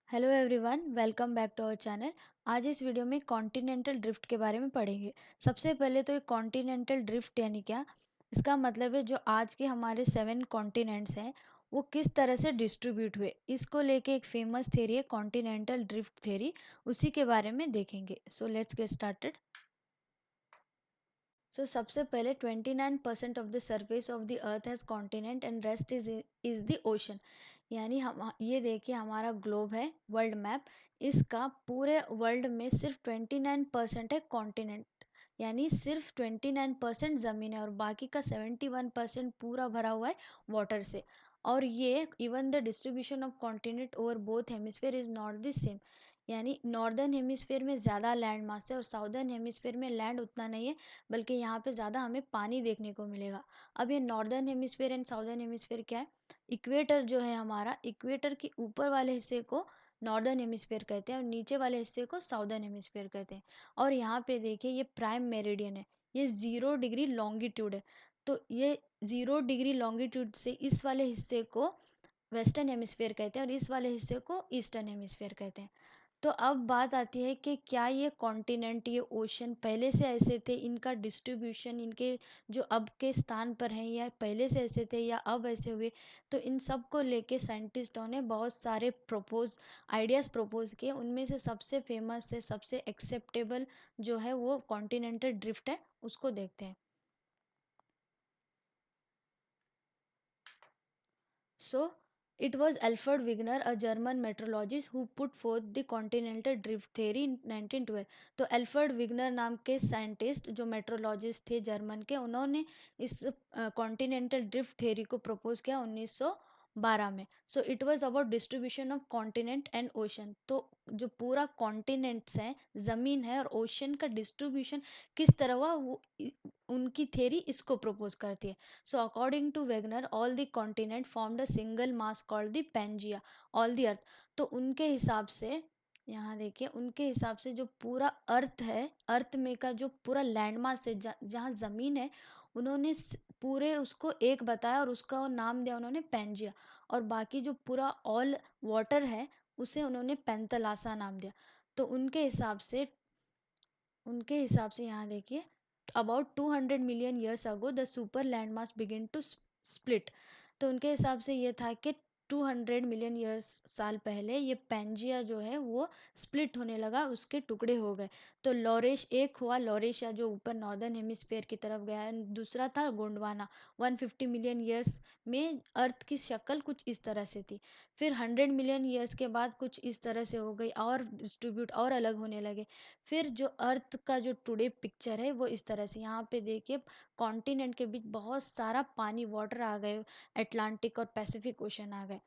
Hello everyone, welcome back to our channel. आज इस video में कॉन्टिनेंटल ड्रिफ्ट के बारे में पढ़ेंगे। सबसे पहले तो ये कॉन्टिनेंटल ड्रिफ्ट यानी क्या, इसका मतलब है जो आज के हमारे 7 कॉन्टिनेंट्स हैं वो किस तरह से डिस्ट्रीब्यूट हुए, इसको लेके एक फेमस थ्योरी है कॉन्टिनेंटल ड्रिफ्ट थ्योरी। उसी के बारे में देखेंगे। So let's get started. So सबसे पहले 29% of the surface of the earth has continent and rest is the ocean. यानी हम ये देखिए, हमारा ग्लोब है, वर्ल्ड मैप। इसका पूरे वर्ल्ड में सिर्फ 29% है कॉन्टिनेंट, यानी सिर्फ 29% ज़मीन है और बाकी का 71% पूरा भरा हुआ है वाटर से। और ये even the distribution of continent over both hemisphere is not the same. यानी नॉर्दर्न हेमिस्फेयर में ज़्यादा लैंड मास है और साउदर्न हेमिस्फेयर में लैंड उतना नहीं है, बल्कि यहाँ पे ज़्यादा हमें पानी देखने को मिलेगा। अब ये northern hemisphere and southern hemisphere क्या है? इक्वेटर जो है हमारा, इक्वेटर के ऊपर वाले हिस्से को नॉर्दर्न हेमिस्फेयर कहते हैं और नीचे वाले हिस्से को साउदर्न हेमिस्फेयर कहते हैं। और यहाँ पे देखिए, ये प्राइम मेरिडियन है, ये 0 डिग्री लॉन्गिट्यूड है। तो ये 0 डिग्री लॉन्गिट्यूड से इस वाले हिस्से को वेस्टर्न हेमिस्फेयर कहते हैं और इस वाले हिस्से को ईस्टर्न हेमिस्फेयर कहते हैं। तो अब बात आती है कि क्या ये कॉन्टिनेंट, ये ओशन पहले से ऐसे थे, इनका डिस्ट्रीब्यूशन, इनके जो अब के स्थान पर हैं, या पहले से ऐसे थे या अब ऐसे हुए। तो इन सब को लेके साइंटिस्टों ने बहुत सारे आइडियाज़ प्रपोज किए। उनमें से सबसे फेमस है, सबसे एक्सेप्टेबल जो है वो कॉन्टिनेंटल ड्रिफ्ट है। उसको देखते हैं। So, it was Alfred Wegener, a German meteorologist, who put forth the continental drift theory in 1912। तो एल्फ्रेड विगनर नाम के साइंटिस्ट जो मेट्रोलॉजिस्ट थे जर्मन के, उन्होंने इस कॉन्टिनेंटल ड्रिफ्ट थ्योरी को प्रपोज किया 1912 में। So it was about distribution of continent and ocean. तो जो पूरा कॉन्टिनेंट्स है, ज़मीन है, और ओशन का डिस्ट्रीब्यूशन किस तरह हुआ, उनकी थ्योरी इसको प्रपोज करती है। So according to Wegener, all the continent formed a single mass called the Pangea, all the earth। तो उनके हिसाब से, यहाँ देखिए, उनके हिसाब से जो पूरा अर्थ है, अर्थ में का जो पूरा लैंड मास है, जहाँ ज़मीन है, उन्होंने पूरे उसको एक बताया और उसका नाम दिया उन्होंने पेंजिया। और बाकी जो पूरा ऑल वाटर है, उसे उन्होंने पेंतलासा नाम दिया। तो उनके हिसाब से यहाँ देखिए, about 200 million years ago the super land mass begin to split. तो उनके हिसाब से ये था कि 200 मिलियन ईयर्स साल पहले ये पेंजिया जो है वो स्प्लिट होने लगा, उसके टुकड़े हो गए। तो लॉरेश एक हुआ, लॉरेशिया जो ऊपर नॉर्दर्न हेमिस्फेयर की तरफ गया है। दूसरा था गोंडवाना। 150 मिलियन ईयर्स में अर्थ की शक्ल कुछ इस तरह से थी। फिर 100 मिलियन ईयर्स के बाद कुछ इस तरह से हो गई और डिस्ट्रीब्यूट और अलग होने लगे। फिर जो अर्थ का जो टुडे पिक्चर है वो इस तरह से, यहाँ पे देखिए, कॉन्टिनेंट के बीच बहुत सारा पानी, वाटर आ गए, अटलांटिक और पैसिफिक ओशन आ गए।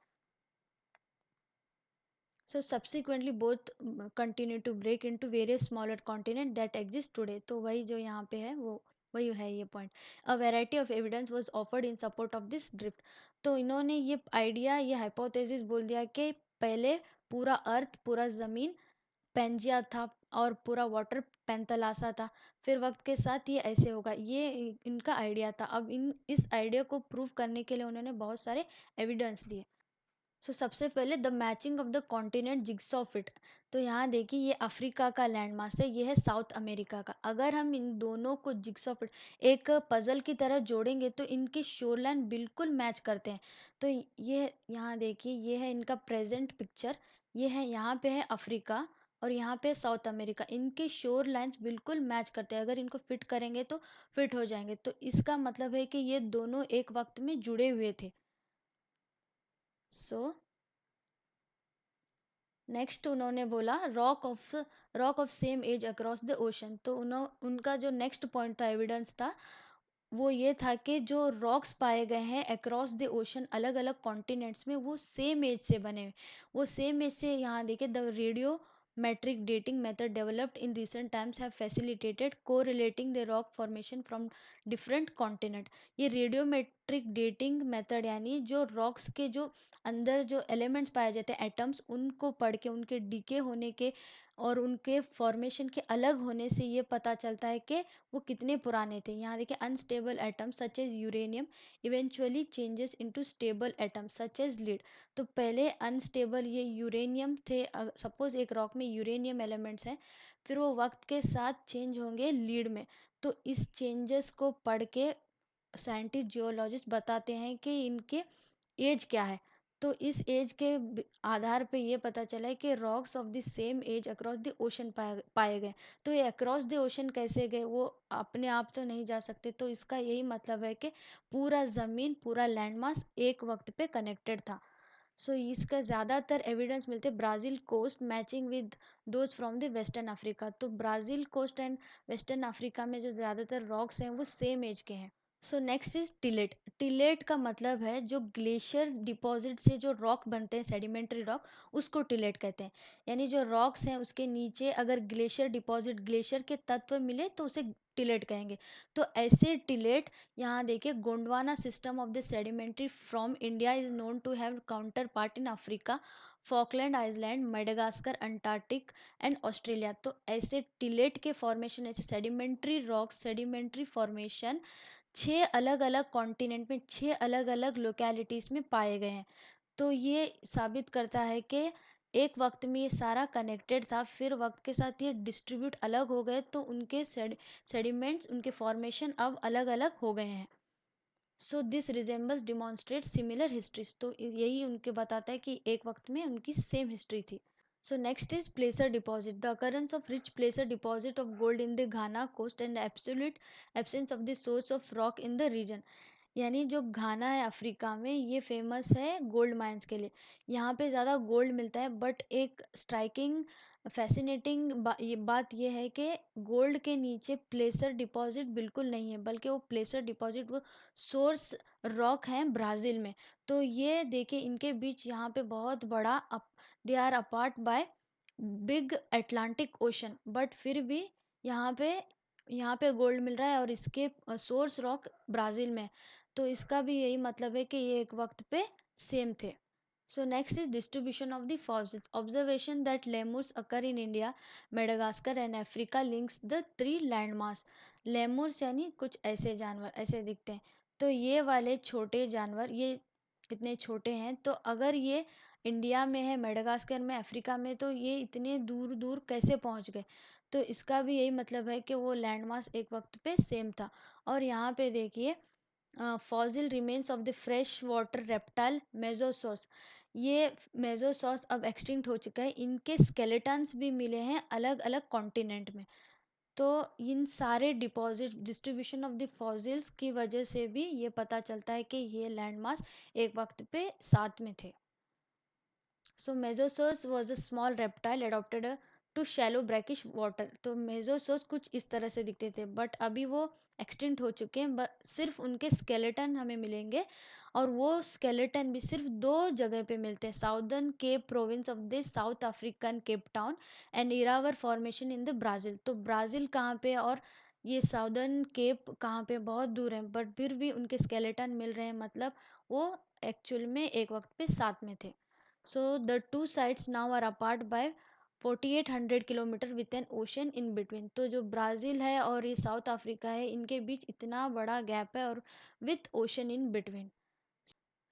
So subsequently both continue to break into various smaller continent that exist today। तो वही जो यहाँ पे है वो वही है ये point. A variety of evidence was offered in support of this drift. तो इन्होंने ये आइडिया, ये हाइपोथेसिस बोल दिया कि पहले पूरा अर्थ, पूरा ज़मीन पेंजिया था और पूरा वाटर पेंतलासा था। फिर वक्त के साथ ये ऐसे होगा, ये इनका आइडिया था। अब इस आइडिया को प्रूव करने के लिए उन्होंने बहुत सारे एविडेंस दिए। सो सबसे पहले the matching of the continent jigsaw fit. तो यहाँ देखिए, ये अफ्रीका का लैंड मास है, ये है साउथ अमेरिका का। अगर हम इन दोनों को जिग्सॉ फिट एक पजल की तरह जोड़ेंगे तो इनके शोरलाइन बिल्कुल मैच करते हैं। तो ये यहाँ देखिए, ये है इनका प्रेजेंट पिक्चर। ये है, यहाँ पे है अफ्रीका और यहाँ पे साउथ अमेरिका। इनके शोर लाइन्स बिल्कुल मैच करते हैं, अगर इनको फिट करेंगे तो फिट हो जाएंगे। तो इसका मतलब है कि ये दोनों एक वक्त में जुड़े हुए थे। सो नेक्स्ट उन्होंने बोला rock of same age across the ocean. तो उनका जो नेक्स्ट पॉइंट था, एविडेंस था, वो ये था कि जो रॉक्स पाए गए हैं अक्रॉस द ओशन, अलग अलग कॉन्टिनेंट्स में, वो सेम एज से बने हुए। वो सेम एज से, यहाँ देखिए, the radio metric dating method developed in recent times have facilitated correlating the rock formation from different continent। ये रेडियो इलेक्ट्रिक डेटिंग मेथड, यानी जो रॉक्स के जो अंदर जो एलिमेंट्स पाए जाते हैं एटम्स, उनको पढ़ के उनके डीके होने के और उनके फॉर्मेशन के अलग होने से ये पता चलता है कि वो कितने पुराने थे। यहाँ देखिए, unstable atoms such as uranium eventually changes into stable atoms such as lead. तो पहले अनस्टेबल ये यूरेनियम थे, सपोज एक रॉक में यूरेनियम एलिमेंट्स हैं, फिर वो वक्त के साथ चेंज होंगे लीड में। तो इस चेंजेस को पढ़ के साइंटिस्ट जियोलॉजिस्ट बताते हैं कि इनके एज क्या है। तो इस एज के आधार पे ये पता चला है कि rocks of the same age across the ocean पाए गए। तो ये अक्रॉस द ओशन कैसे गए, वो अपने आप तो नहीं जा सकते, तो इसका यही मतलब है कि पूरा ज़मीन, पूरा लैंड मास एक वक्त पे कनेक्टेड था। सो इसका ज़्यादातर एविडेंस मिलते Brazil coast matching with those from the western Africa. तो Brazil coast and western Africa में जो ज़्यादातर रॉक्स हैं वो सेम एज के हैं। So next is टिलेट। टिलेट का मतलब है जो ग्लेशियर्स डिपॉजिट से जो रॉक बनते हैं, सेडिमेंट्री रॉक, उसको टिलेट कहते हैं। यानी जो रॉक्स हैं उसके नीचे अगर ग्लेशियर डिपॉजिट, ग्लेशियर के तत्व मिले तो उसे टिलेट कहेंगे। तो ऐसे टिलेट, यहाँ देखिए, Gondwana system of the sedimentary from India is known to have counter part in Africa, Falkland island, Madagascar, Antarctic and Australia. तो ऐसे टिलेट के फॉर्मेशन, ऐसे सेडिमेंट्री रॉक, सेडिमेंट्री फॉर्मेशन 6 अलग-अलग कॉन्टिनेंट में, 6 अलग-अलग लोकेलिटीज़ में पाए गए हैं। तो ये साबित करता है कि एक वक्त में ये सारा कनेक्टेड था, फिर वक्त के साथ ये डिस्ट्रीब्यूट अलग हो गए, तो उनके सेडिमेंट्स, उनके फॉर्मेशन अब अलग-अलग हो गए हैं। So this resembles demonstrate similar histories. तो यही उनके बताता है कि एक वक्त में उनकी सेम हिस्ट्री थी। So next is placer deposit. The occurrence of rich placer deposit of gold in the Ghana coast and absolute absence of the source of rock in the region. यानी जो घाना है अफ्रीका में, ये famous है gold mines के लिए। यहाँ पे ज़्यादा गोल्ड मिलता है, बट एक स्ट्राइकिंग फैसिनेटिंग बात ये है कि गोल्ड के नीचे प्लेसर डिपॉजिट बिल्कुल नहीं है, बल्कि वो प्लेसर डिपॉजिट वो सोर्स रॉक हैं ब्राज़ील में। तो ये देखिए, इनके बीच यहाँ पे बहुत बड़ा they are apart by big Atlantic ocean, but फिर भी यहाँ पे यहाँ पे गोल्ड मिल रहा है और इसके सोर्स रॉक ब्राज़ील में। तो इसका भी यही मतलब है कि ये एक वक्त पे सेम थे। So next is distribution of the fossils. Observation that lemurs occur in India, Madagascar and Africa links the three landmass. Lemurs यानी कुछ ऐसे जानवर ऐसे दिखते हैं। तो ये वाले छोटे जानवर, ये इतने छोटे हैं, तो अगर ये इंडिया में है, मेडागास्कर में, अफ्रीका में, तो ये इतने दूर दूर कैसे पहुंच गए। तो इसका भी यही मतलब है कि वो लैंड मास एक वक्त पे सेम था। और यहाँ पे देखिए, fossil remains of the fresh water reptile mesosaurus. ये मेसोसॉस अब एक्सटिंक्ट हो चुका है, इनके स्केलेटन्स भी मिले हैं अलग अलग कॉन्टिनेंट में। तो इन सारे deposit, distribution of the fossils की वजह से भी ये पता चलता है कि ये लैंडमास एक वक्त पे साथ में थे। So mesosaurus was a small reptile adopted to shallow brackish water. तो मेसोसोर्स कुछ इस तरह से दिखते थे, बट अभी वो एक्सटिंक्ट हो चुके हैं, सिर्फ उनके स्केलेटन हमें मिलेंगे। और वो स्केलेटन भी सिर्फ दो जगह पे मिलते हैं, southern cape province of the South African Cape Town and इरावर फॉर्मेशन इन द ब्राज़ील। तो ब्राज़ील कहाँ पे और ये साउदर्न केप कहाँ पे, बहुत दूर है, बट फिर भी उनके स्केलेटन मिल रहे हैं, मतलब वो एक्चुअल में एक वक्त पे साथ में थे। So the two sides now are apart by 4800 kilometre with an ocean in between. तो जो ब्राज़ील है और ये साउथ अफ्रीका है, इनके बीच इतना बड़ा गैप है, और विथ ओशन इन बिटवीन।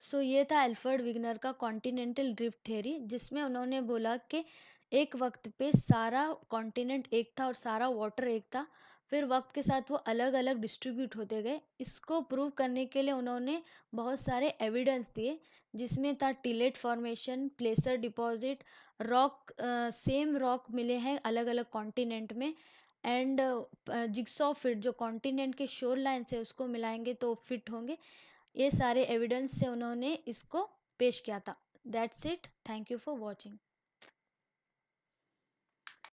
सो ये था एल्फ्रेड विग्नर का कॉन्टिनेंटल ड्रिफ्ट थ्योरी, जिसमें उन्होंने बोला कि एक वक्त पे सारा कॉन्टिनेंट एक था और सारा वाटर एक था, फिर वक्त के साथ वो अलग अलग डिस्ट्रीब्यूट होते गए। इसको प्रूव करने के लिए उन्होंने बहुत सारे एविडेंस दिए, जिसमें था टिलेट formation, प्लेसर deposit, rock, same rock मिले हैं अलग अलग कॉन्टिनेंट में, एंड जिग्सॉ फिट, जो कॉन्टिनेंट के शोर लाइन से उसको मिलाएंगे तो फिट होंगे। ये सारे एविडेंस से उन्होंने इसको पेश किया था। That's it, thank you for watching.